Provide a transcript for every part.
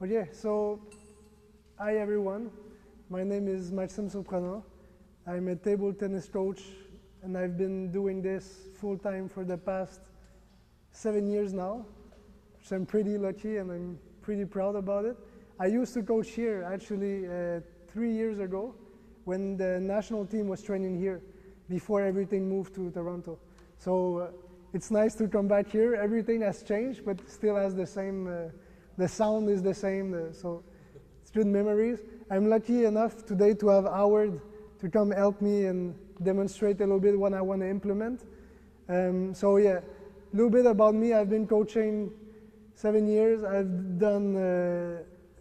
Okay, so hi everyone. My name is Maxime Surprenant. I'm a table tennis coach and I've been doing this full-time for the past 7 years now. So I'm pretty lucky and I'm pretty proud about it. I used to coach here actually 3 years ago when the national team was training here before everything moved to Toronto. So it's nice to come back here. Everything has changed but still has the same the sound is the same, so it's good memories. I'm lucky enough today to have Howard to come help me and demonstrate a little bit what I want to implement. So yeah, a little bit about me. I've been coaching 7 years. I've done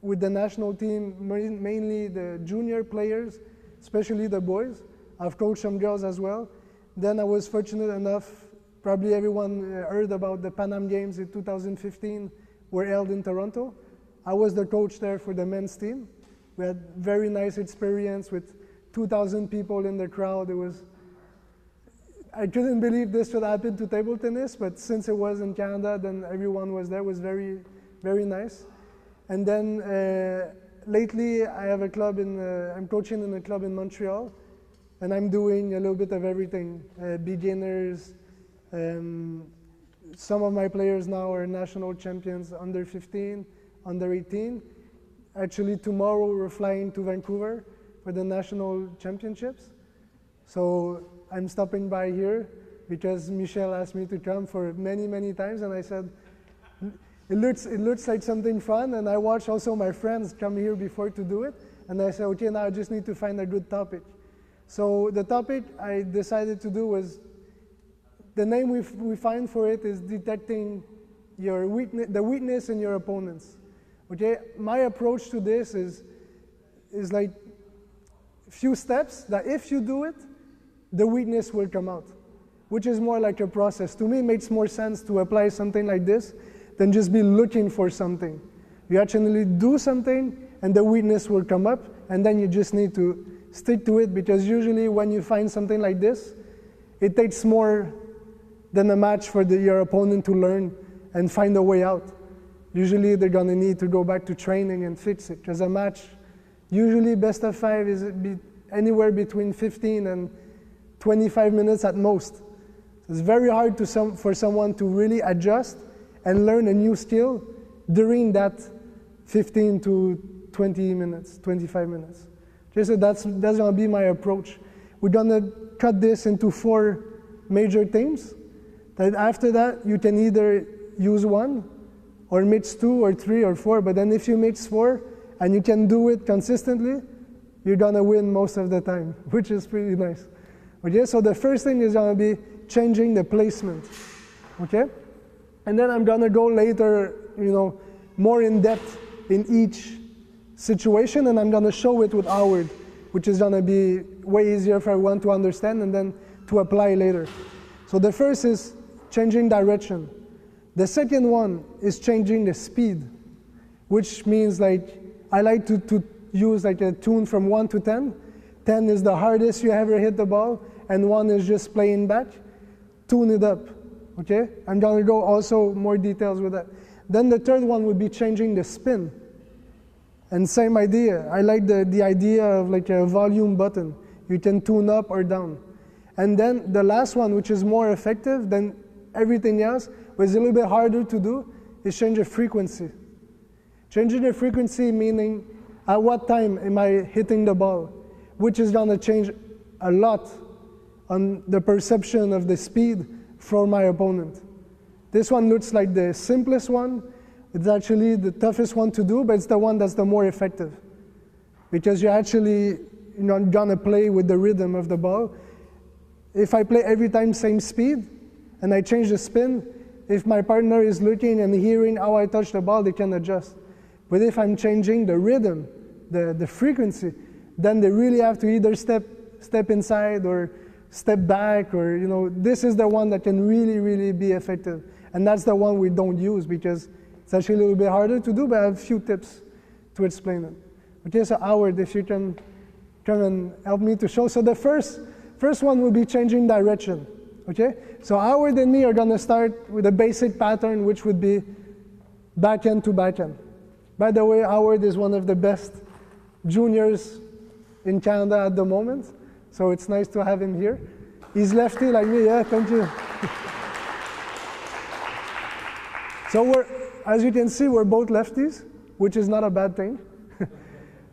with the national team mainly the junior players, especially the boys. I've coached some girls as well. Then I was fortunate enough, probably everyone heard about the Pan Am Games in 2015 were held in Toronto. I was the coach there for the men's team. We had very nice experience with 2,000 people in the crowd. I couldn't believe this would happen to table tennis, but since it was in Canada, then everyone was there. It was very, very nice. And then lately I have a club I'm coaching in a club in Montreal, and I'm doing a little bit of everything, beginners, some of my players now are national champions, under 15, under 18. Actually, tomorrow we're flying to Vancouver for the national championships. So I'm stopping by here because Michelle asked me to come for many, many times, and I said, it looks like something fun, and I watched also my friends come here before to do it, and I said, okay, now I just need to find a good topic. So the topic I decided to do was, the name we find for it is detecting the weakness in your opponents. Okay, my approach to this is like a few steps that if you do it, the weakness will come out, which is more like a process. To me, it makes more sense to apply something like this than just be looking for something. You actually do something and the weakness will come up, and then you just need to stick to it, because usually when you find something like this, it takes more than a match for your opponent to learn and find a way out. Usually they're going to need to go back to training and fix it, because a match, usually best of 5 is anywhere between 15 and 25 minutes at most. It's very hard for someone to really adjust and learn a new skill during that 15 to 20 minutes, 25 minutes. Okay, so that's going to be my approach. We're going to cut this into 4 major themes. That after that, you can either use 1, or mix 2, or 3, or 4. But then if you mix 4, and you can do it consistently, you're gonna win most of the time, which is pretty nice. Okay, so the first thing is gonna be changing the placement. Okay, and then I'm gonna go later, more in depth in each situation, and I'm gonna show it with Howard, which is gonna be way easier for everyone to understand and then to apply later. So the first is changing direction. The second one is changing the speed, which means like I like to use like a tune from 1 to 10. 10 is the hardest you ever hit the ball, and 1 is just playing back. Tune it up, okay? I'm gonna go also more details with that. Then the third one would be changing the spin. And same idea. I like the idea of like a volume button. You can tune up or down. And then the last one, which is more effective than everything else, but it's a little bit harder to do, is change the frequency. Changing the frequency meaning at what time am I hitting the ball, which is going to change a lot on the perception of the speed for my opponent. This one looks like the simplest one. It's actually the toughest one to do, but it's the one that's the more effective, because you're actually going to play with the rhythm of the ball. If I play every time same speed, and I change the spin, if my partner is looking and hearing how I touch the ball, they can adjust. But if I'm changing the rhythm, the frequency, then they really have to either step inside or step back, or this is the one that can really, really be effective. And that's the one we don't use because it's actually a little bit harder to do, but I have a few tips to explain it. Okay, so Howard, if you can come and help me to show. So the first one will be changing direction. Okay, so Howard and me are going to start with a basic pattern, which would be backhand to backhand. By the way, Howard is one of the best juniors in Canada at the moment, so it's nice to have him here. He's lefty like me, yeah, thank you. So as you can see, we're both lefties, which is not a bad thing.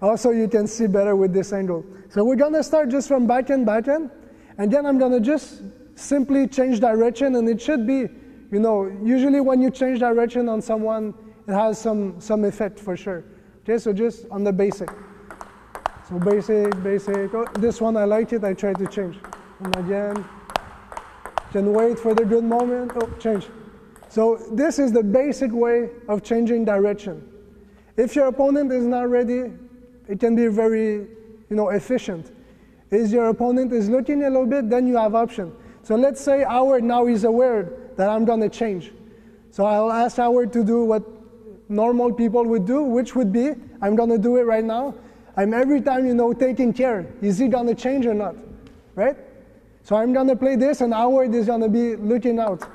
Also, you can see better with this angle. So we're gonna start just from backhand, and then I'm gonna just simply change direction, and it should be, you know, usually when you change direction on someone, it has some effect for sure. Okay, so just on the basic. So basic. Oh, this one I like it, I try to change. And again, can wait for the good moment. Oh, change. So this is the basic way of changing direction. If your opponent is not ready, it can be very, efficient. If your opponent is looking a little bit, then you have option. So let's say Howard now is aware that I'm going to change. So I'll ask Howard to do what normal people would do, which would be, I'm going to do it right now. I'm every time, taking care. Is he going to change or not? Right? So I'm going to play this, and Howard is going to be looking out.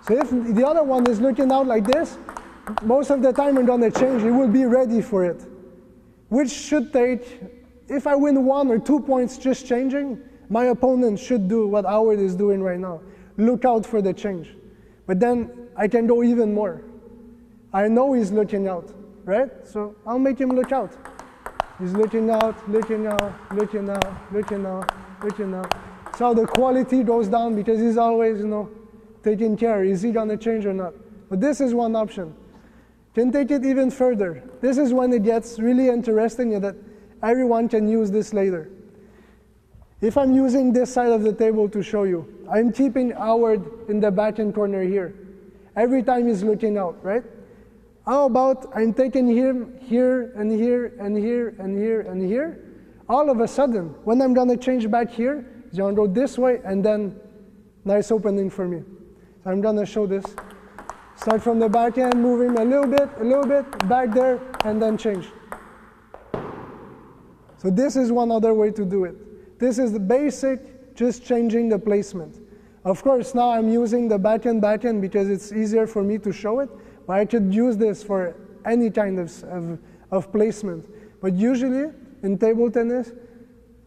So if the other one is looking out like this, most of the time I'm going to change. He will be ready for it. Which should take, if I win 1 or 2 points just changing, my opponent should do what Howard is doing right now. Look out for the change. But then I can go even more. I know he's looking out, right? So I'll make him look out. He's looking out, looking out, looking out, looking out, looking out. So the quality goes down because he's always, taking care. Is he going to change or not? But this is one option. Can take it even further. This is when it gets really interesting that everyone can use this later. If I'm using this side of the table to show you, I'm keeping Howard in the backhand corner here. Every time he's looking out, right? How about I'm taking him here and here and here and here and here. All of a sudden, when I'm going to change back here, he's going to go this way and then nice opening for me. So I'm going to show this. Start from the backhand, move him a little bit, back there, and then change. So this is one other way to do it. This is the basic, just changing the placement. Of course, now I'm using the backhand because it's easier for me to show it, but I could use this for any kind of placement. But usually, in table tennis,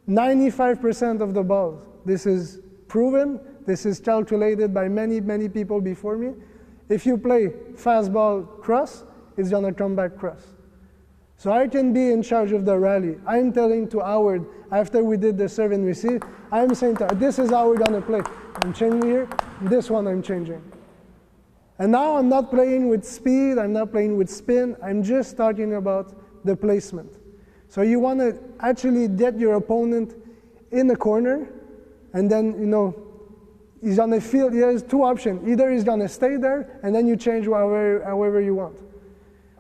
95% of the balls, this is proven, this is calculated by many, many people before me. If you play fastball cross, it's going to come back cross. So I can be in charge of the rally. I'm telling to Howard, after we did the serve and receive, I'm saying to this is how we're going to play. I'm changing here, this one I'm changing. And now I'm not playing with speed, I'm not playing with spin, I'm just talking about the placement. So you want to actually get your opponent in the corner, and then, he's going to feel, he has two options. Either he's going to stay there, and then you change however you want.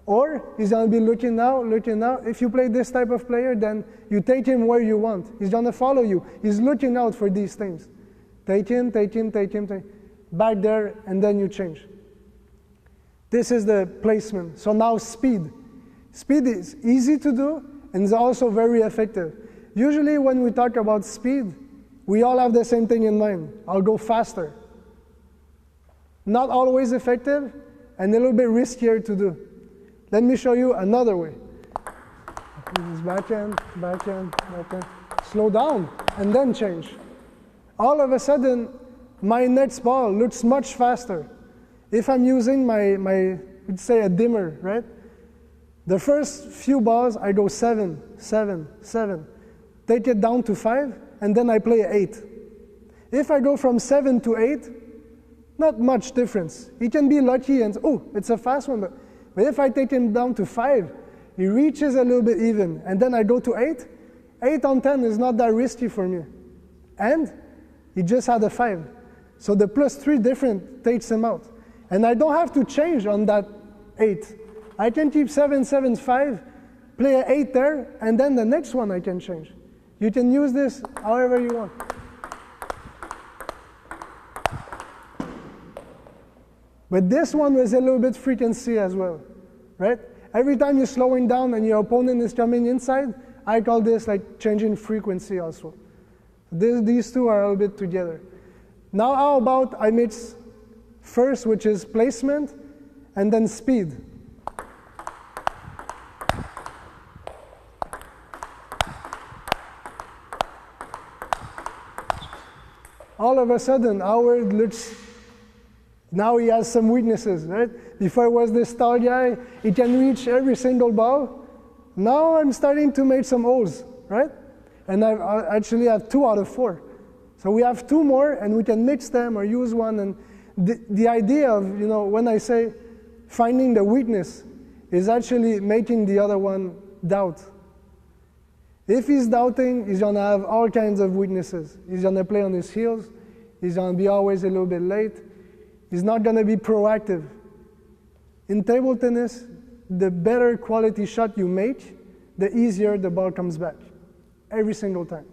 Or he's going to be looking out. If you play this type of player, then you take him where you want. He's going to follow you. He's looking out for these things. Take him. Back there, and then you change. This is the placement. So now speed. Speed is easy to do, and is also very effective. Usually when we talk about speed, we all have the same thing in mind. I'll go faster. Not always effective, and a little bit riskier to do. Let me show you another way. This is backhand. Slow down, and then change. All of a sudden, my next ball looks much faster. If I'm using let's say a dimmer, right? The first few balls, I go 7. Take it down to 5, and then I play 8. If I go from 7 to 8, not much difference. He can be lucky and, it's a fast one. But if I take him down to 5, he reaches a little bit even, and then I go to 8. 8 on 10 is not that risky for me. And he just had a 5. So the +3 difference takes him out. And I don't have to change on that 8. I can keep 7, 5, play an 8 there, and then the next one I can change. You can use this however you want. But this one was a little bit frequency as well, right? Every time you're slowing down and your opponent is coming inside, I call this like changing frequency also. These two are a little bit together. Now how about I mix first, which is placement, and then speed. all of a sudden, Howard looks, now he has some weaknesses, right? Before it was this tall guy, he can reach every single ball. Now I'm starting to make some holes, right? And I actually have 2 out of 4. So we have 2 more, and we can mix them or use one. And the idea of, when I say finding the weakness, is actually making the other one doubt. If he's doubting, he's going to have all kinds of weaknesses. He's going to play on his heels. He's going to be always a little bit late. He's not going to be proactive. In table tennis, the better quality shot you make, the easier the ball comes back. Every single time.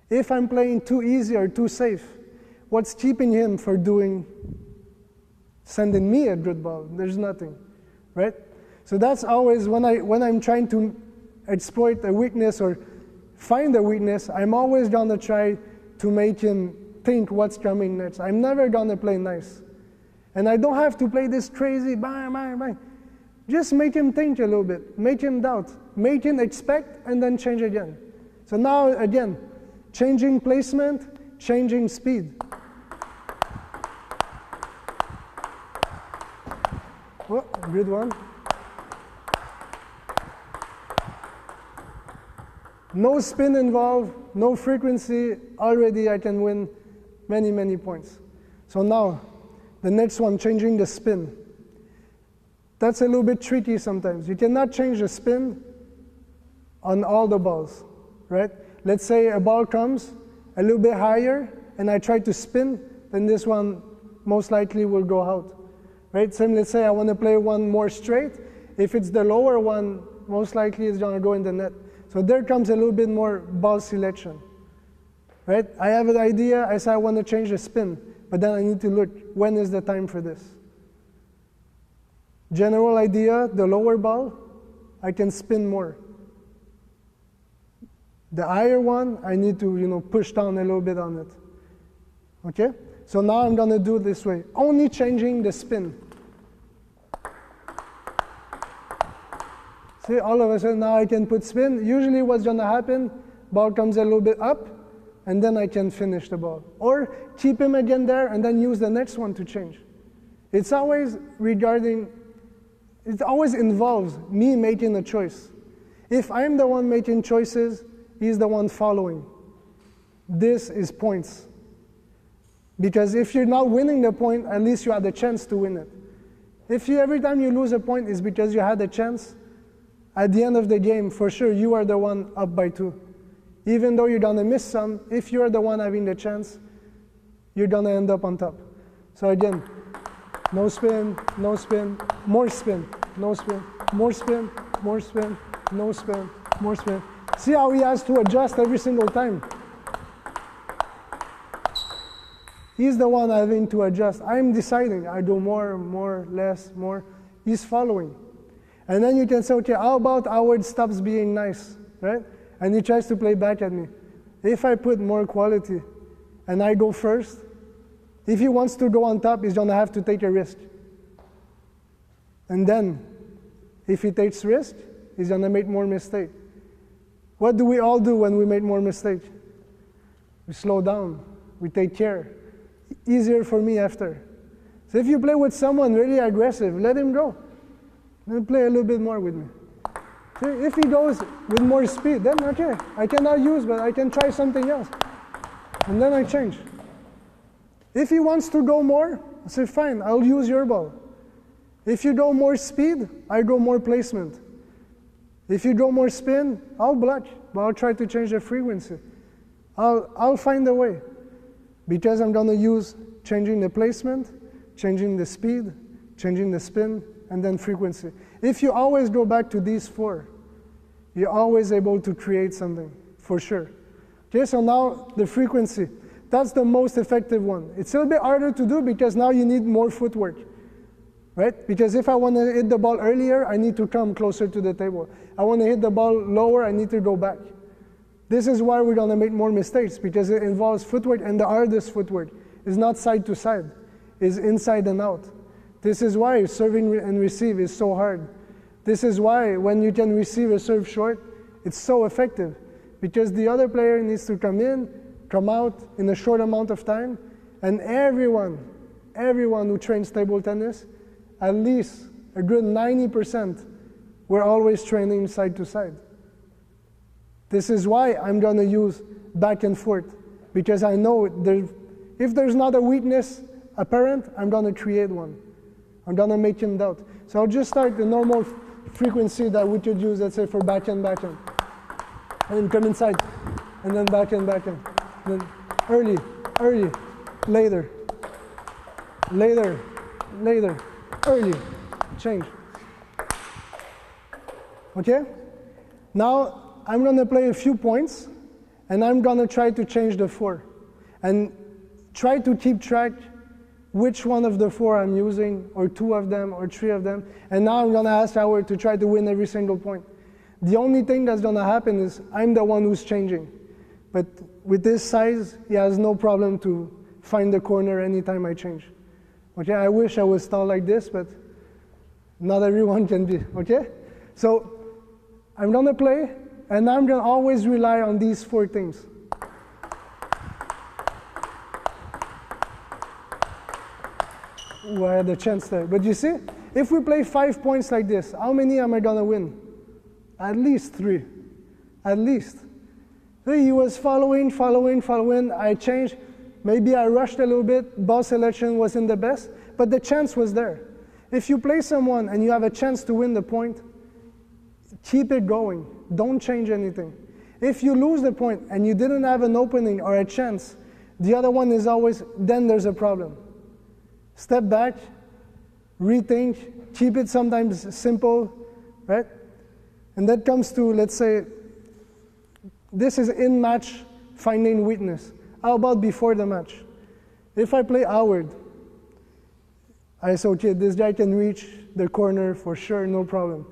If I'm playing too easy or too safe, what's keeping him from sending me a good ball? There's nothing, right? So that's always when I'm trying to exploit a weakness or find a weakness, I'm always gonna try to make him think what's coming next. I'm never gonna play nice. And I don't have to play this crazy bang, bang, bang. Just make him think a little bit, make him doubt, make him expect, and then change again. So now, again, changing placement, changing speed. Oh, good one. No spin involved, no frequency, already I can win many, many points. So now, the next one, changing the spin. That's a little bit tricky sometimes. You cannot change the spin on all the balls, right? Let's say a ball comes a little bit higher and I try to spin, then this one most likely will go out, right? Same, let's say I want to play one more straight. If it's the lower one, most likely it's going to go in the net. So there comes a little bit more ball selection, right? I have an idea, I say I want to change the spin, but then I need to look, when is the time for this? General idea, the lower ball, I can spin more. The higher one, I need to, push down a little bit on it. Okay? So now I'm going to do it this way. Only changing the spin. See, all of a sudden now I can put spin. Usually what's going to happen, ball comes a little bit up, and then I can finish the ball. Or keep him again there, and then use the next one to change. It always involves me making a choice. If I'm the one making choices, he's the one following. This is points. Because if you're not winning the point, at least you had a chance to win it. If every time you lose a point is because you had a chance, at the end of the game, for sure, you are the one up by 2. Even though you're going to miss some, if you're the one having the chance, you're going to end up on top. So again, no spin, no spin, more spin, no spin, more spin, more spin, no spin, more spin. See how he has to adjust every single time. He's the one having to adjust. I'm deciding. I do more, less, more. He's following. And then you can say, okay, how about Howard stops being nice, right? And he tries to play back at me. If I put more quality and I go first, if he wants to go on top, he's going to have to take a risk. And then, if he takes risk, he's going to make more mistakes. What do we all do when we make more mistakes? We slow down. We take care. Easier for me after. So if you play with someone really aggressive, let him go. Then play a little bit more with me. So if he goes with more speed, then okay, I cannot use, but I can try something else. And then I change. If he wants to go more, I say, fine, I'll use your ball. If you go more speed, I go more placement. If you go more spin, I'll block, but I'll try to change the frequency. I'll find a way. Because I'm going to use changing the placement, changing the speed, changing the spin, and then frequency. If you always go back to these 4, you're always able to create something, for sure. Okay, so now the frequency. That's the most effective one. It's a little bit harder to do because now you need more footwork, right? Because if I want to hit the ball earlier, I need to come closer to the table. I want to hit the ball lower, I need to go back. This is why we're going to make more mistakes, because it involves footwork, and the hardest footwork is not side to side, it's inside and out. This is why serving and receive is so hard. This is why when you can receive a serve short, it's so effective, because the other player needs to come in, come out in a short amount of time, and everyone who trains table tennis, at least a good 90%, we're always training side to side. This is why I'm going to use back and forth, because I know if there's not a weakness apparent, I'm going to create one. I'm going to make him doubt. So I'll just start the normal frequency that we could use, let's say, for backhand. And then come inside, and then backhand. And then early, later, early, change. Okay? Now, I'm going to play a few points, and I'm going to try to change the 4. And try to keep track which one of the 4 I'm using, or 2 of them, or 3 of them. And now I'm going to ask Howard to try to win every single point. The only thing that's going to happen is I'm the one who's changing. But with this size, he has no problem to find the corner anytime I change. Okay, I wish I was tall like this, but not everyone can be, okay? So I'm going to play, and I'm going to always rely on these 4 things. Ooh, I had a chance there. But you see, if we play 5 points like this, how many am I going to win? At least 3. At least. So he was following. I changed. Maybe I rushed a little bit. Ball selection wasn't the best. But the chance was there. If you play someone and you have a chance to win the point, keep it going. Don't change anything. If you lose the point and you didn't have an opening or a chance, the other one is always, then there's a problem. Step back, rethink, keep it sometimes simple, right? And that comes to, let's say, this is in match finding weakness. How about before the match? If I play Howard, I say, okay, this guy can reach the corner for sure, no problem.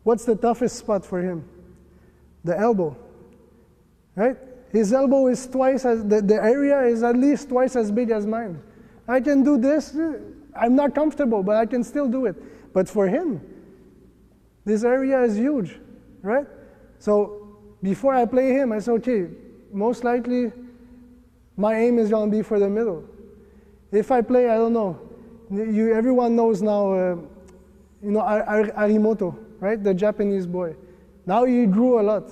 What's the toughest spot for him? The elbow, right? His elbow is twice as, the area is at least twice as big as mine. I can do this, I'm not comfortable, but I can still do it. But for him, this area is huge, right? So before I play him, I say, okay, most likely my aim is going to be for the middle. If I play, I don't know, everyone knows now, Arimoto, right? The Japanese boy. Now he grew a lot.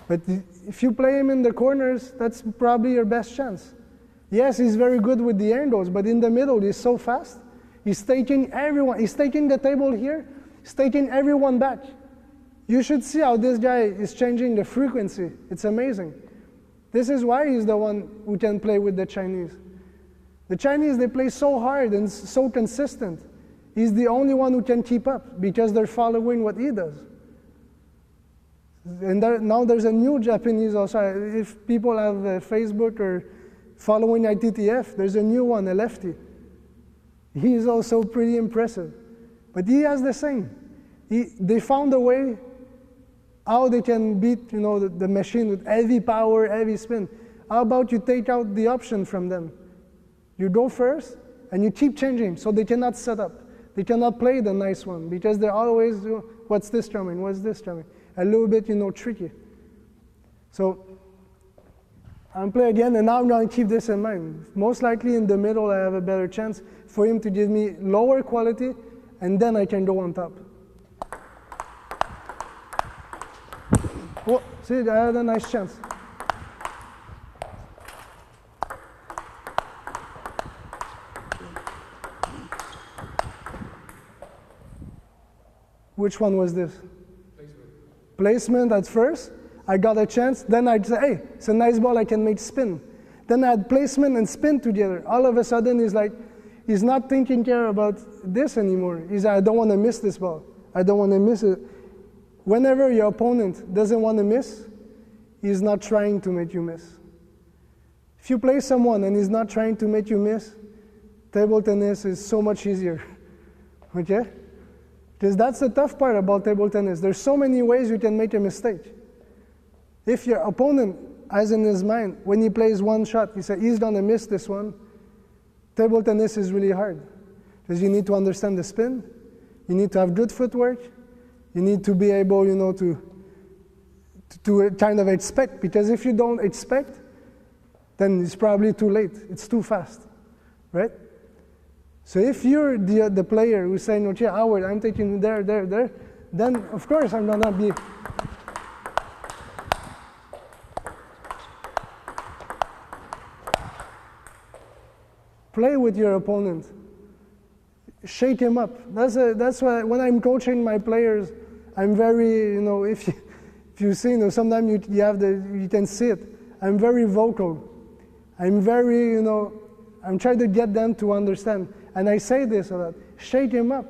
But if you play him in the corners, that's probably your best chance. Yes, he's very good with the angles, but in the middle, he's so fast. He's taking everyone. He's taking the table here. He's taking everyone back. You should see how this guy is changing the frequency. It's amazing. This is why he's the one who can play with the Chinese. The Chinese, they play so hard and so consistent. He's the only one who can keep up because they're following what he does. And now there's a new Japanese also. If people have Facebook or following ITTF, there's a new one, a lefty. He's also pretty impressive. But he has the same. They found a way how they can beat the machine with heavy power, heavy spin. How about you take out the option from them? You go first, and you keep changing, so they cannot set up. They cannot play the nice one, because they're always, what's this drumming, what's this drumming? A little bit, tricky. So, I'll play again, and now I'm going to keep this in mind. Most likely in the middle, I have a better chance for him to give me lower quality, and then I can go on top. Oh, see, I had a nice chance. Which one was this? Placement at first. I got a chance. Then I'd say, hey, it's a nice ball, I can make spin. Then I had placement and spin together. All of a sudden, he's not thinking care about this anymore. He's like, I don't want to miss this ball. I don't want to miss it. Whenever your opponent doesn't want to miss, he's not trying to make you miss. If you play someone and he's not trying to make you miss, table tennis is so much easier. Okay? Because that's the tough part about table tennis. There's so many ways you can make a mistake. If your opponent has in his mind, when he plays one shot, he says he's going to miss this one, table tennis is really hard. Because you need to understand the spin, you need to have good footwork, you need to be able, to kind of expect. Because if you don't expect, then it's probably too late. It's too fast, right? So if you're the player who's saying, okay, Howard, I'm taking you there, then of course I'm gonna be. Play with your opponent. Shake him up. That's why when I'm coaching my players, I'm very, if you see, sometimes you can see it. I'm very vocal. I'm very, I'm trying to get them to understand. And I say this a lot. Shake him up.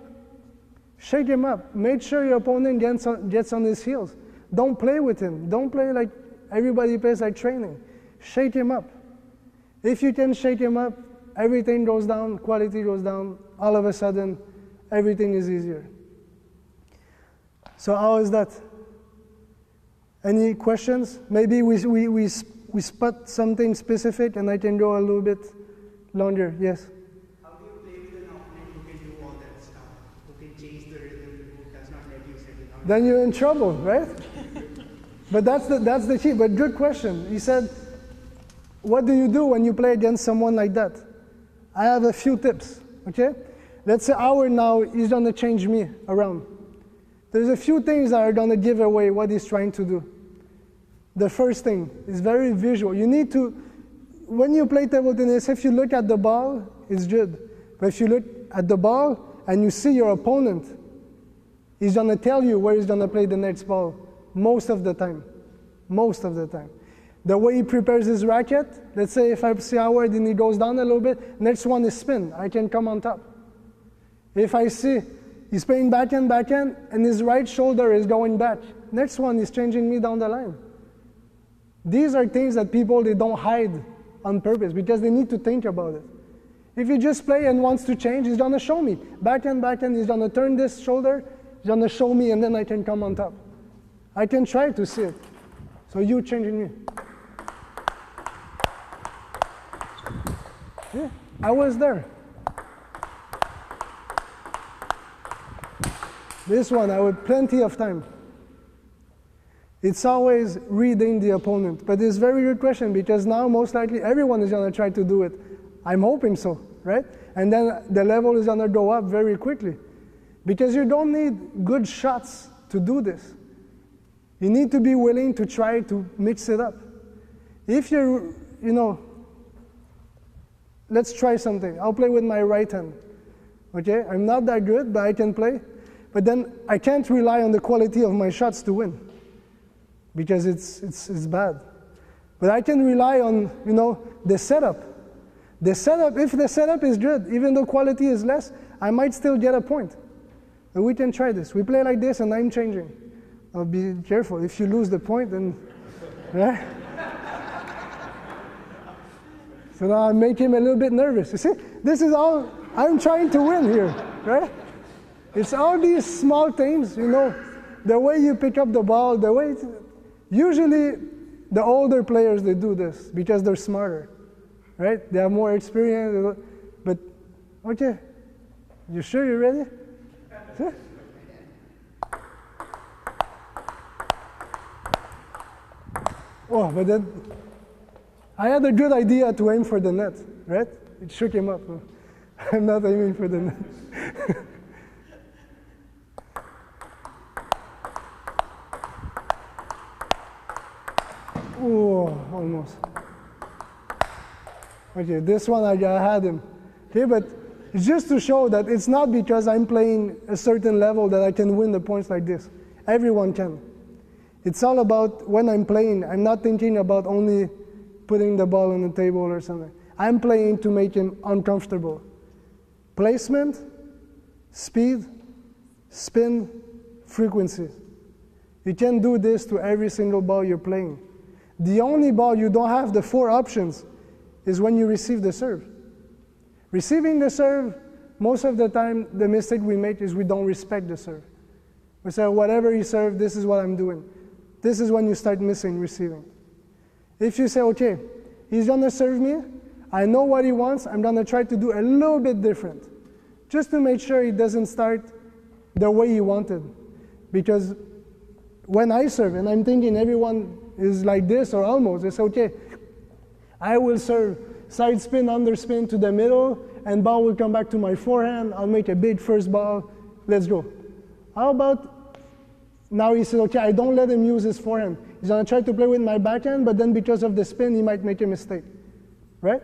Shake him up. Make sure your opponent gets on his heels. Don't play with him. Don't play like everybody plays like training. Shake him up. If you can shake him up, everything goes down, quality goes down. All of a sudden, everything is easier. So how is that? Any questions? Maybe we spot something specific, and I can go a little bit longer. Yes? How do you play with an opponent who can do all that stuff? Who can change the rhythm, who does not let you settle down? Then you're in trouble, right? But that's the key. But good question. He said, what do you do when you play against someone like that? I have a few tips, okay? Let's say Howard now is going to change me around. There's a few things that are going to give away what he's trying to do. The first thing is very visual. You need to, when you play table tennis, if you look at the ball, it's good. But if you look at the ball and you see your opponent, he's going to tell you where he's going to play the next ball most of the time. Most of the time. The way he prepares his racket, let's say if I see Howard and he goes down a little bit, next one is spin. I can come on top. If I see he's playing backhand, and his right shoulder is going back, next one is changing me down the line. These are things that people, they don't hide on purpose because they need to think about it. If he just play and wants to change, he's going to show me. Backhand, he's going to turn this shoulder, he's going to show me, and then I can come on top. I can try to see it. So you changing me. Yeah, I was there. This one, I had plenty of time. It's always reading the opponent. But it's a very good question because now most likely everyone is going to try to do it. I'm hoping so, right? And then the level is going to go up very quickly. Because you don't need good shots to do this. You need to be willing to try to mix it up. If you're, let's try something. I'll play with my right hand. Okay? I'm not that good, but I can play. But then I can't rely on the quality of my shots to win. Because it's bad. But I can rely on, the setup. The setup, if the setup is good, even though quality is less, I might still get a point. But we can try this. We play like this and I'm changing. I'll be careful. If you lose the point, then, right? So now I make him a little bit nervous. You see, this is all, I'm trying to win here, right? It's all these small things, the way you pick up the ball, the way, usually the older players, they do this because they're smarter, right? They have more experience, but, okay, you sure you're ready? See? Oh, but then, I had a good idea to aim for the net, right? It shook him up. I'm not aiming for the net. Oh, almost. Okay, this one I had him. Okay, but it's just to show that it's not because I'm playing a certain level that I can win the points like this. Everyone can. It's all about when I'm playing, I'm not thinking about only putting the ball on the table or something. I'm playing to make him uncomfortable. Placement, speed, spin, frequency. You can do this to every single ball you're playing. The only ball you don't have the 4 options is when you receive the serve. Receiving the serve, most of the time, the mistake we make is we don't respect the serve. We say, whatever he served, this is what I'm doing. This is when you start missing receiving. If you say, okay, he's going to serve me, I know what he wants, I'm going to try to do a little bit different, just to make sure he doesn't start the way he wanted. Because when I serve, and I'm thinking everyone is like this or almost, it's okay, I will serve side spin, underspin to the middle, and ball will come back to my forehand. I'll make a big first ball. Let's go. How about now he says, okay, I don't let him use his forehand. He's going to try to play with my backhand, but then because of the spin, he might make a mistake, right?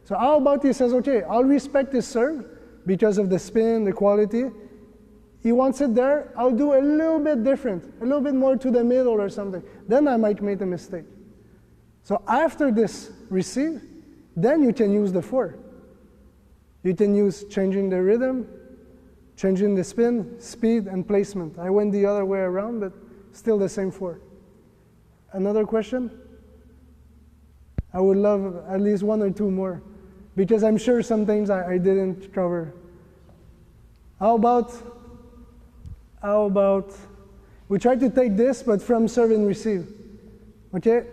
So how about he says, okay, I'll respect his serve because of the spin, the quality. He wants it there. I'll do a little bit different, a little bit more to the middle or something. Then I might make a mistake. So after this receive, then you can use the 4. You can use changing the rhythm, changing the spin, speed, and placement. I went the other way around, but still the same 4. Another question? I would love at least 1 or 2 more, because I'm sure some things I didn't cover. How about we try to take this, but from serve and receive? Okay?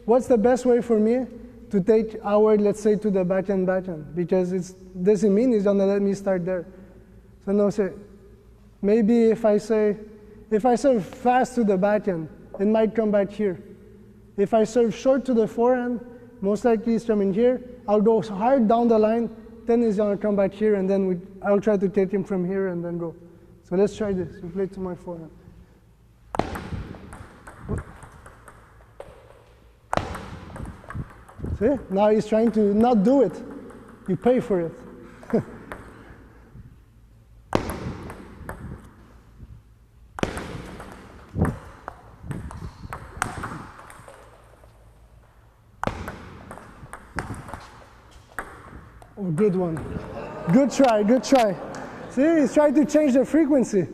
What's the best way for me to take Howard, let's say, to the backhand? Because it doesn't mean he's gonna let me start there. So now say, maybe if I serve fast to the backhand, it might come back here. If I serve short to the forehand, most likely he's coming here. I'll go hard down the line, then he's gonna come back here, and then I'll try to take him from here and then go. So let's try this. You play to my forehand. See? Now he's trying to not do it. You pay for it. Oh, good one. Good try, good try. See, he's trying to change the frequency.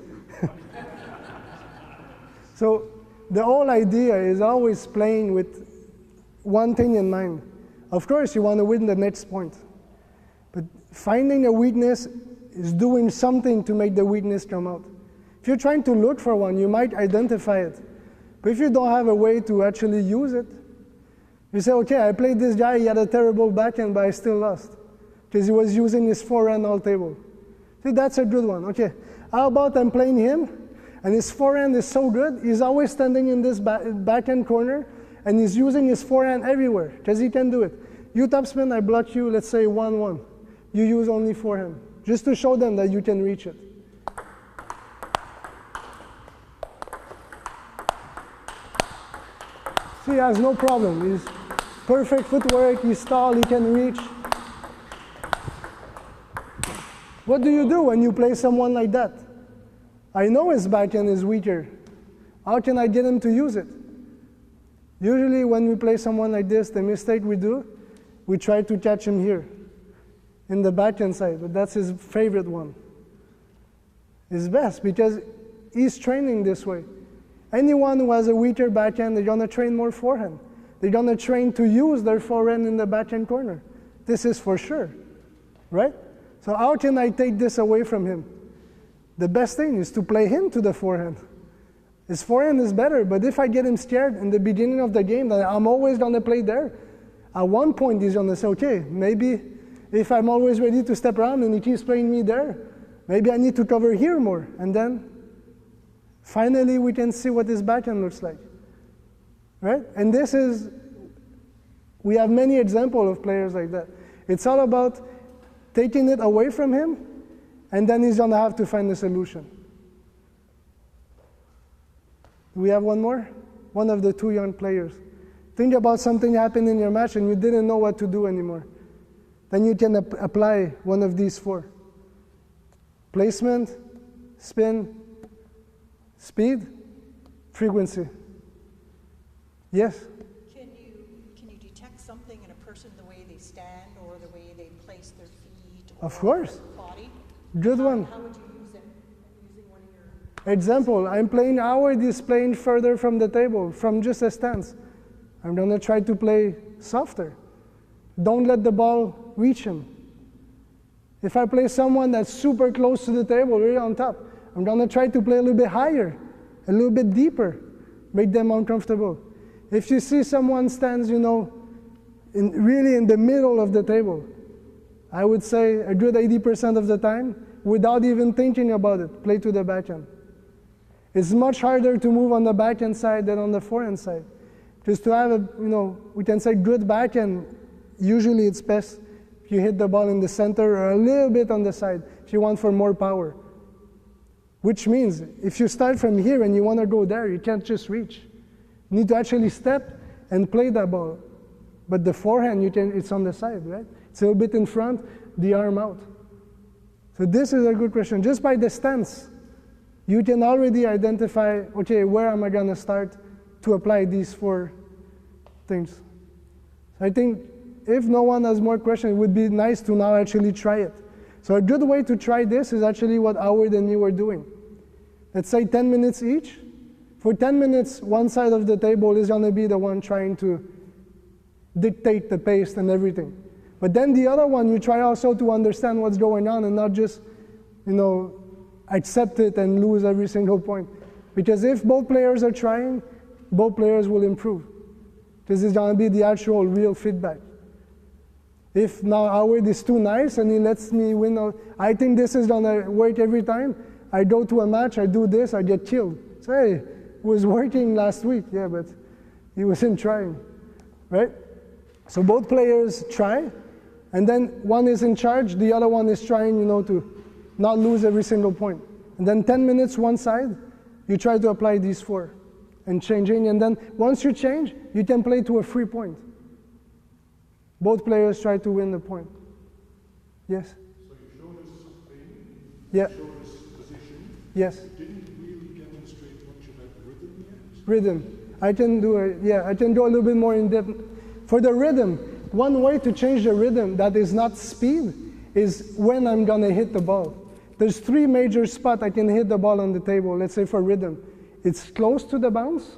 So the whole idea is always playing with one thing in mind. Of course, you want to win the next point. But finding a weakness is doing something to make the weakness come out. If you're trying to look for one, you might identify it. But if you don't have a way to actually use it, you say, okay, I played this guy, he had a terrible backhand, but I still lost. Because he was using his forehand all table. See, that's a good one. Okay, how about I'm playing him, and his forehand is so good, he's always standing in this backhand corner, and he's using his forehand everywhere, because he can do it. You topspin, I block you, let's say 1-1. You use only forehand, just to show them that you can reach it. See, he has no problem. He's perfect footwork, he's tall, he can reach. What do you do when you play someone like that? I know his backhand is weaker. How can I get him to use it? Usually when we play someone like this, the mistake we do, we try to catch him here, in the backhand side, but that's his favorite one. It's best because he's training this way. Anyone who has a weaker backhand, they're gonna train more forehand. They're gonna train to use their forehand in the backhand corner. This is for sure, right? So how can I take this away from him? The best thing is to play him to the forehand. His forehand is better, but if I get him scared in the beginning of the game that I'm always going to play there, at one point he's going to say, okay, maybe if I'm always ready to step around and he keeps playing me there, maybe I need to cover here more. And then finally we can see what his backhand looks like, right? And we have many examples of players like that. It's all about taking it away from him, and then he's going to have to find a solution. Do we have one more? One of the 2 young players. Think about something happened in your match and you didn't know what to do anymore. Then you can apply one of these 4. Placement, spin, speed, frequency. Yes? Can you detect something in a person, the way they stand or the way they place their feet or Of course. their body? Good one. How would you use it using one of your... Example, I'm playing Howard, he's playing further from the table, from just a stance. I'm going to try to play softer. Don't let the ball reach him. If I play someone that's super close to the table, really on top, I'm going to try to play a little bit higher, a little bit deeper, make them uncomfortable. If you see someone stands, really in the middle of the table, I would say a good 80% of the time, without even thinking about it, play to the backhand. It's much harder to move on the backhand side than on the forehand side. Just to have we can say good backhand usually it's best if you hit the ball in the center or a little bit on the side if you want for more power. Which means if you start from here and you want to go there, you can't just reach. You need to actually step and play that ball. But the forehand, it's on the side, right? It's a little bit in front, the arm out. So this is a good question. Just by the stance, you can already identify, okay, where am I going to start to apply these 4 things? I think if no one has more questions, it would be nice to now actually try it. So a good way to try this is actually what Howard and me were doing. Let's say 10 minutes each. For 10 minutes, one side of the table is going to be the one trying to dictate the pace and everything. But then the other one, you try also to understand what's going on and not just, accept it and lose every single point. Because if both players are trying, both players will improve. This is going to be the actual real feedback. If now Howard is too nice and he lets me win, I think this is going to work every time. I go to a match, I do this, I get killed. So, hey, it was working last week. Yeah, but he wasn't trying, right? So both players try, and then one is in charge, the other one is trying, to not lose every single point. And then 10 minutes one side, you try to apply these 4 and changing, and then once you change, you can play to a free point. Both players try to win the point. Yes? So you showed us something, Yeah. you showed us position. Yes. You didn't really demonstrate much about rhythm yet. Rhythm. I can go a little bit more in depth. For the rhythm, one way to change the rhythm that is not speed is when I'm going to hit the ball. There's 3 major spots I can hit the ball on the table, let's say for rhythm. It's close to the bounce,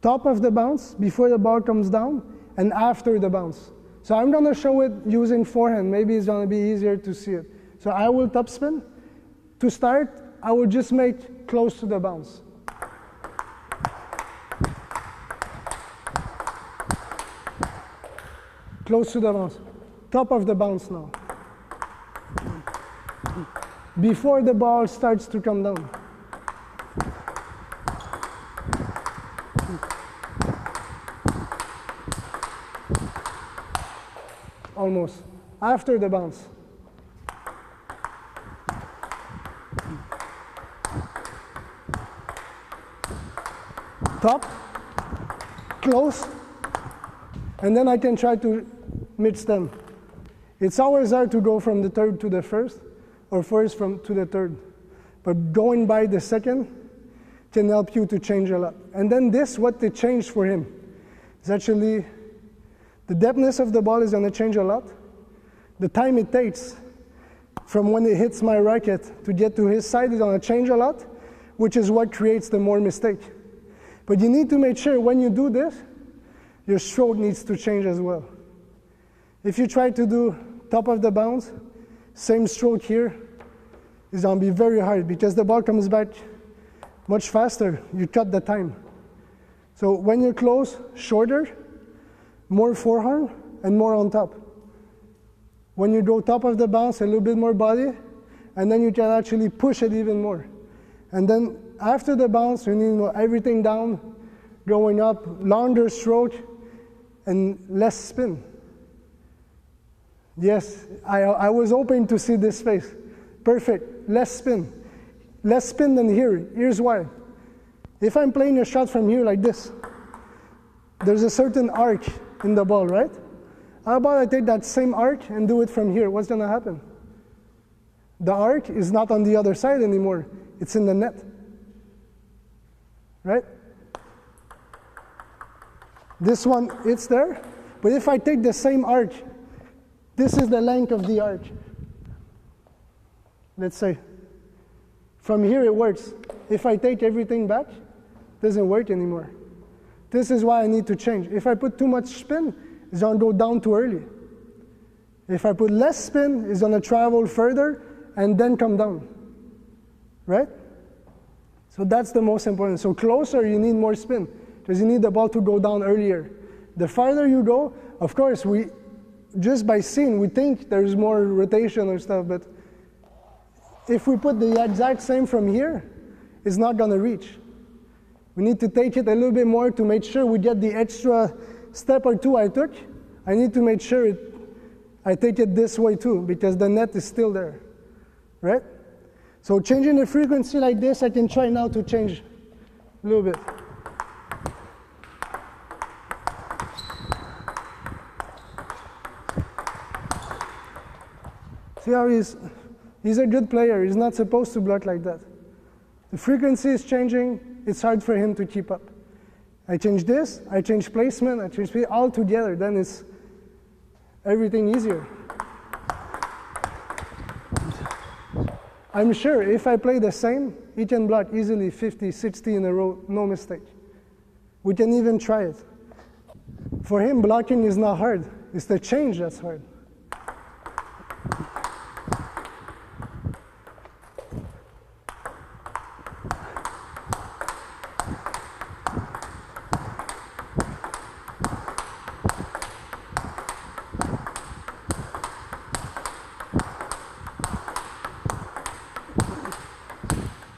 top of the bounce, before the ball comes down, and after the bounce. So I'm going to show it using forehand. Maybe it's going to be easier to see it. So I will topspin. To start, I will just make close to the bounce. Close to the bounce. Top of the bounce now. Before the ball starts to come down. Almost. After the bounce. Top, close, and then I can try to mix them. It's always hard to go from the third to the first, or first to the third. But going by the second can help you to change a lot. And then what they changed for him is actually the depthness of the ball is going to change a lot. The time it takes from when it hits my racket to get to his side is going to change a lot, which is what creates the more mistake. But you need to make sure when you do this, your stroke needs to change as well. If you try to do top of the bounce, same stroke here, it's going to be very hard because the ball comes back much faster. You cut the time. So when you're close, shorter, more forehand, and more on top. When you go top of the bounce, a little bit more body, and then you can actually push it even more. And then after the bounce, you need everything down, going up, longer stroke, and less spin. Yes, I was hoping to see this face. Perfect, less spin. Less spin than here. Here's why. If I'm playing a shot from here like this, there's a certain arc in the ball, right? How about I take that same arc and do it from here? What's going to happen? The arc is not on the other side anymore. It's in the net. Right? This one, it's there. But if I take the same arc, this is the length of the arc. Let's say. From here it works. If I take everything back, it doesn't work anymore. This is why I need to change. If I put too much spin, it's going to go down too early. If I put less spin, it's going to travel further and then come down. Right? So that's the most important. So closer, you need more spin because you need the ball to go down earlier. The farther you go, of course, just by seeing, we think there's more rotation or stuff, but if we put the exact same from here, it's not going to reach. We need to take it a little bit more to make sure we get the extra step or two I took. I need to make sure I take it this way too, because the net is still there, right? So changing the frequency like this, I can try now to change a little bit. See how he's a good player. He's not supposed to block like that. The frequency is changing. It's hard for him to keep up. I change this, I change placement, I change speed, all together. Then it's everything easier. I'm sure if I play the same, he can block easily 50, 60 in a row, no mistake. We can even try it. For him, blocking is not hard. It's the change that's hard.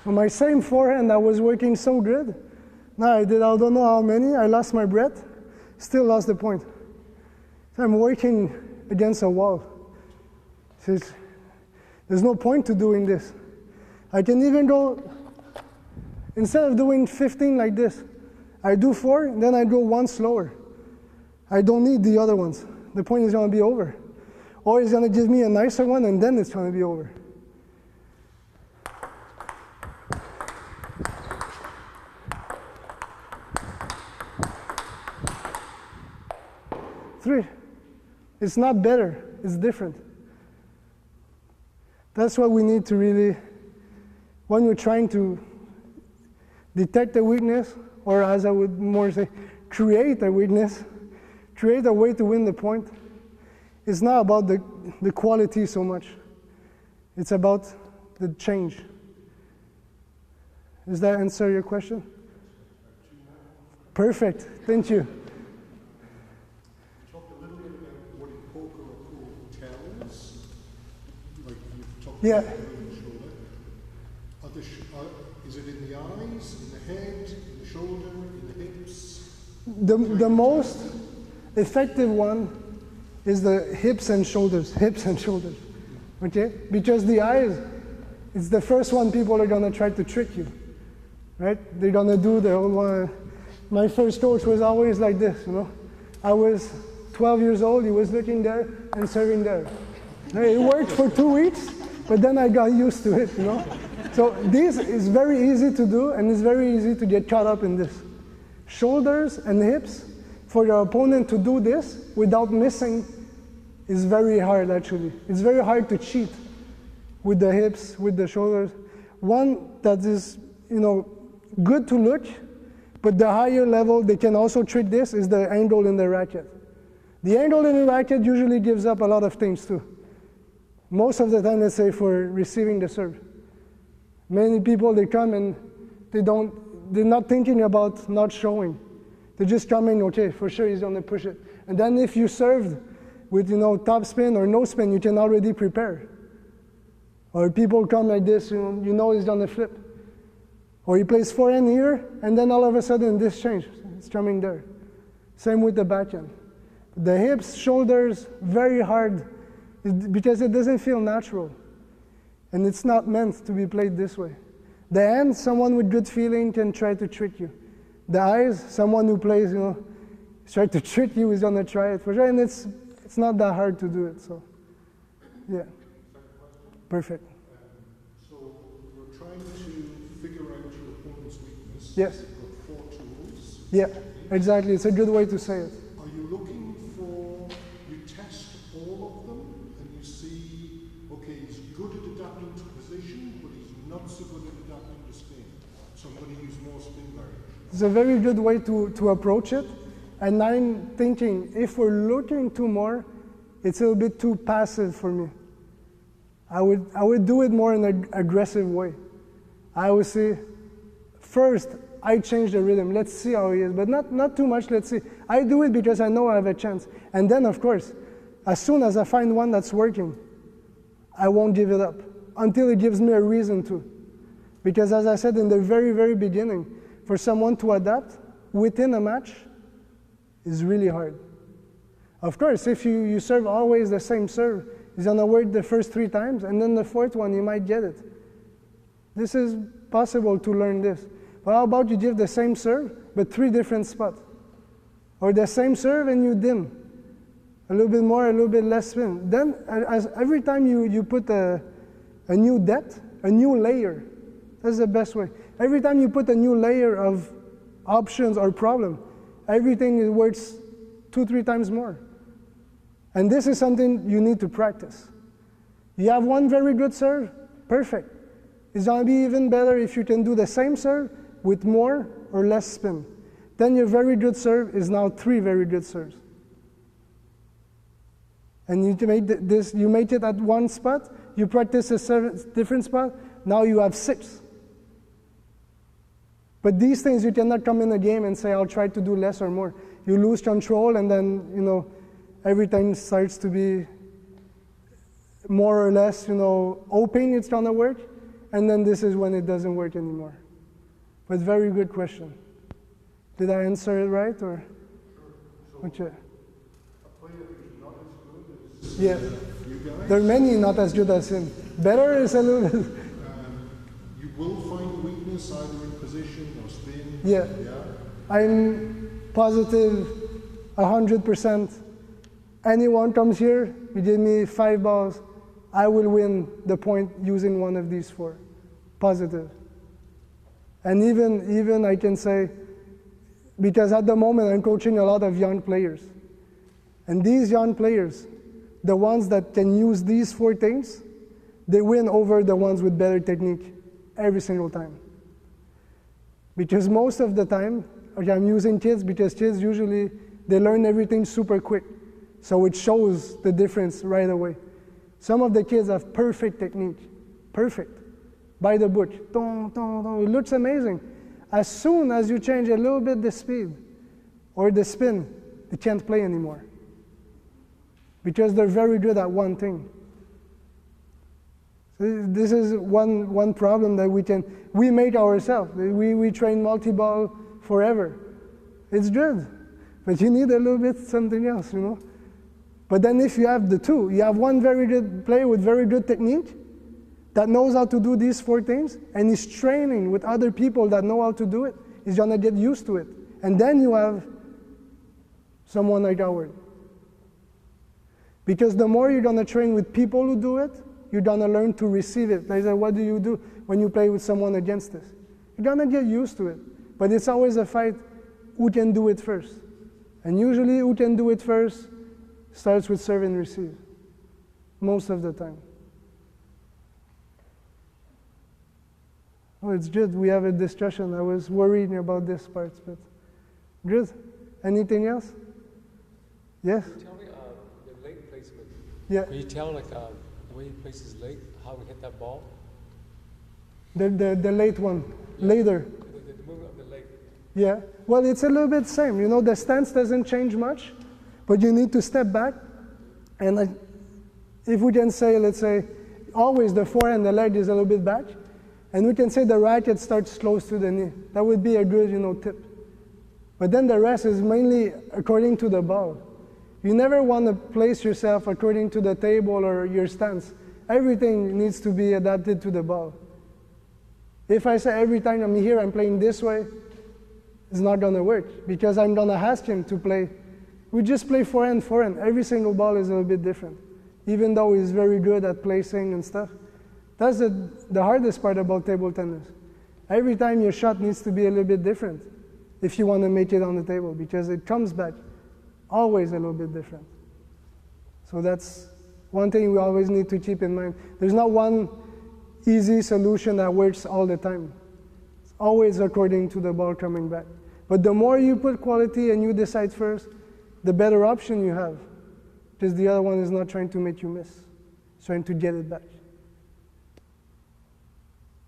So my same forehand that was working so good, now I don't know how many, I lost my breath, still lost the point. So I'm working against a wall. So there's no point to doing this. I can even go, instead of doing 15 like this, I do 4, then I go 1 slower. I don't need the other ones. The point is going to be over. Or he's going to give me a nicer one, and then it's going to be over. Three. It's not better, it's different. That's what we need to really, when you're trying to detect a weakness, or as I would more say, create a weakness, create a way to win the point. It's not about the quality so much. It's about the change. Does that answer your question? Perfect, thank you. Yeah. Is it in the eyes, in the head, in the shoulder, in the hips? The most effective one is the hips and shoulders, okay? Because the eyes, it's the first one people are gonna try to trick you, right? They're gonna do the whole one. My first coach was always like this, you know? I was 12 years old, he was looking there and serving there. It worked for 2 weeks. But then I got used to it, you know? So this is very easy to do, and it's very easy to get caught up in this. Shoulders and hips, for your opponent to do this without missing is very hard, actually. It's very hard to cheat with the hips, with the shoulders. One that is, you know, good to look, but the higher level, they can also trick this, is the angle in the racket. The angle in the racket usually gives up a lot of things too. Most of the time, let's say, for receiving the serve. Many people, they come and they're not thinking about not showing. They're just coming, okay, for sure he's gonna push it. And then if you served with, you know, top spin or no spin, you can already prepare. Or people come like this, you know he's gonna flip. Or he plays forehand here, and then all of a sudden this changes. It's coming there. Same with the backhand. The hips, shoulders, very hard, because it doesn't feel natural. And it's not meant to be played this way. The hand, someone with good feeling can try to trick you. The eyes, someone who plays, you know, try to trick you is gonna try it for sure. And it's not that hard to do it, so, yeah. Perfect. So you're trying to figure out your opponent's weakness. Yes. You've got 4 tools. Yeah, exactly. It's a good way to say it. Are you looking for, you test all of them and you see, okay, he's good at adapting to position, but he's not so good at adapting to spin. So I'm going to use more spin variation. It's a very good way to approach it. And I'm thinking, if we're looking too more, it's a little bit too passive for me. I would do it more in an aggressive way. I would say, first, I change the rhythm. Let's see how he is, but not too much. Let's see. I do it because I know I have a chance. And then, of course, as soon as I find one that's working, I won't give it up until it gives me a reason to. Because as I said in the very, very beginning, for someone to adapt within a match is really hard. Of course, if you serve always the same serve, it's going to work the first 3 times, and then the 4th one, you might get it. This is possible to learn this. But how about you give the same serve, but 3 different spots? Or the same serve and you dim. A little bit more, a little bit less spin. Then, every time you put a new depth, a new layer, that's the best way. Every time you put a new layer of options or problem, everything works 2-3 times more. And this is something you need to practice. You have one very good serve, perfect. It's going to be even better if you can do the same serve with more or less spin. Then your very good serve is now 3 very good serves. And you make this, you make it at one spot, you practice a different spot, now you have 6. But these things you cannot come in a game and say, I'll try to do less or more. You lose control, and then, everything starts to be more or less, hoping it's going to work. And then this is when it doesn't work anymore. But very good question. Did I answer it right, or? So, a player who's not as good as Yeah. you guys, There are many not as good as him. Better is a little bit. you will find weakness either in position or spin. Yeah. Yeah. I'm positive 100%. Anyone comes here, you give me 5 balls, I will win the point using one of these 4. Positive. And even I can say, because at the moment I'm coaching a lot of young players. And these young players, the ones that can use these 4 things, they win over the ones with better technique every single time. Because most of the time, I'm using kids because kids usually, they learn everything super quick. So it shows the difference right away. Some of the kids have perfect technique. Perfect. By the book. It looks amazing. As soon as you change a little bit the speed or the spin, they can't play anymore. Because they're very good at one thing. So this is one problem that we make ourselves. We train multi-ball forever. It's good. But you need a little bit something else, But then if you have the 2, you have one very good player with very good technique that knows how to do these 4 things, and is training with other people that know how to do it, he's going to get used to it. And then you have someone like Howard. Because the more you're going to train with people who do it, you're going to learn to receive it. Like, what do you do when you play with someone against this? You're going to get used to it. But it's always a fight, who can do it first? And usually who can do it first starts with serve and receive, most of the time. Oh, it's good. We have a discussion. I was worried about this part, but good. Anything else? Yes? Can you tell me the leg placement? Yeah. Can you tell the way he places his leg, how he hit that ball? The late one, later. The movement of the leg. Yeah. Well, it's a little bit same. The stance doesn't change much, but you need to step back. And if we can say, let's say, always the forehand, the leg is a little bit back, and we can say the racket starts close to the knee. That would be a good, tip. But then the rest is mainly according to the ball. You never want to place yourself according to the table or your stance. Everything needs to be adapted to the ball. If I say every time I'm here, I'm playing this way, it's not going to work, because I'm going to ask him to play. We just play forehand, forehand. Every single ball is a little bit different, even though he's very good at placing and stuff. That's the hardest part about table tennis. Every time your shot needs to be a little bit different if you want to make it on the table, because it comes back always a little bit different. So that's one thing we always need to keep in mind. There's not one easy solution that works all the time. It's always according to the ball coming back. But the more you put quality and you decide first, the better option you have, because the other one is not trying to make you miss. It's trying to get it back.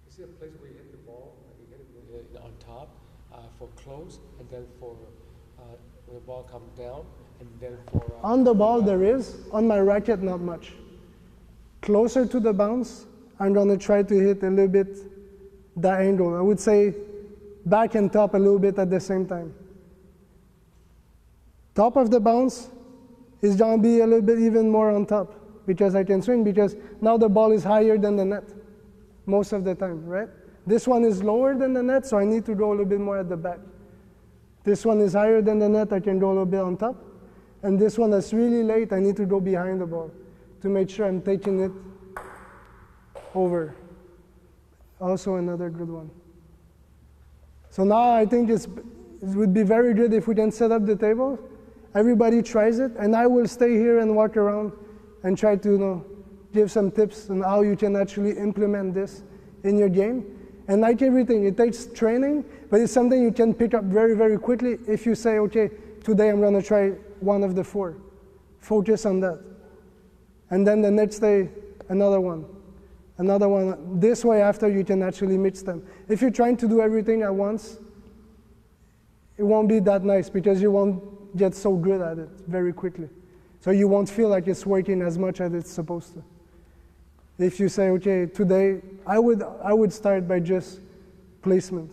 Is there a place where you hit the ball, like you hit it on top for close, and then for when the ball comes down, and then for... On the ball there is, on my racket not much. Closer to the bounce, I'm going to try to hit a little bit that angle. I would say back and top a little bit at the same time. Top of the bounce is going to be a little bit even more on top because I can swing, because now the ball is higher than the net most of the time, right? This one is lower than the net, so I need to go a little bit more at the back. This one is higher than the net, I can go a little bit on top. And this one that's really late, I need to go behind the ball to make sure I'm taking it over. Also another good one. So now I think it would be very good if we can set up the table. Everybody tries it, and I will stay here and walk around and try to give some tips on how you can actually implement this in your game. And like everything, it takes training, but it's something you can pick up very, very quickly if you say, okay, today I'm going to try one of the 4. Focus on that. And then the next day, another one. Another one. This way, after, you can actually mix them. If you're trying to do everything at once, it won't be that nice because you won't get so good at it very quickly. So you won't feel like it's working as much as it's supposed to. If you say, okay, today, I would start by just placement.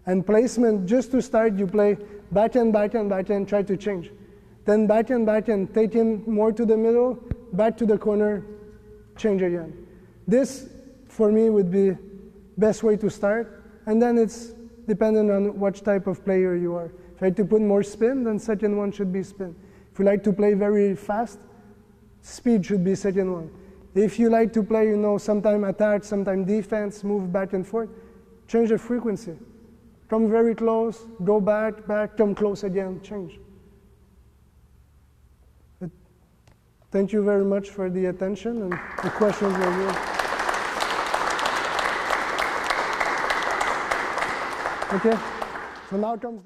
And placement, just to start, you play backhand, backhand, backhand, try to change. Then backhand, backhand, take him more to the middle, back to the corner, change again. This, for me, would be best way to start. And then it's dependent on what type of player you are. If you like to put more spin, then second one should be spin. If you like to play very fast, speed should be second one. If you like to play, sometime attack, sometime defense, move back and forth, change the frequency. Come very close, go back, back, come close again, change. But thank you very much for the attention, and the questions were good. Okay, so now comes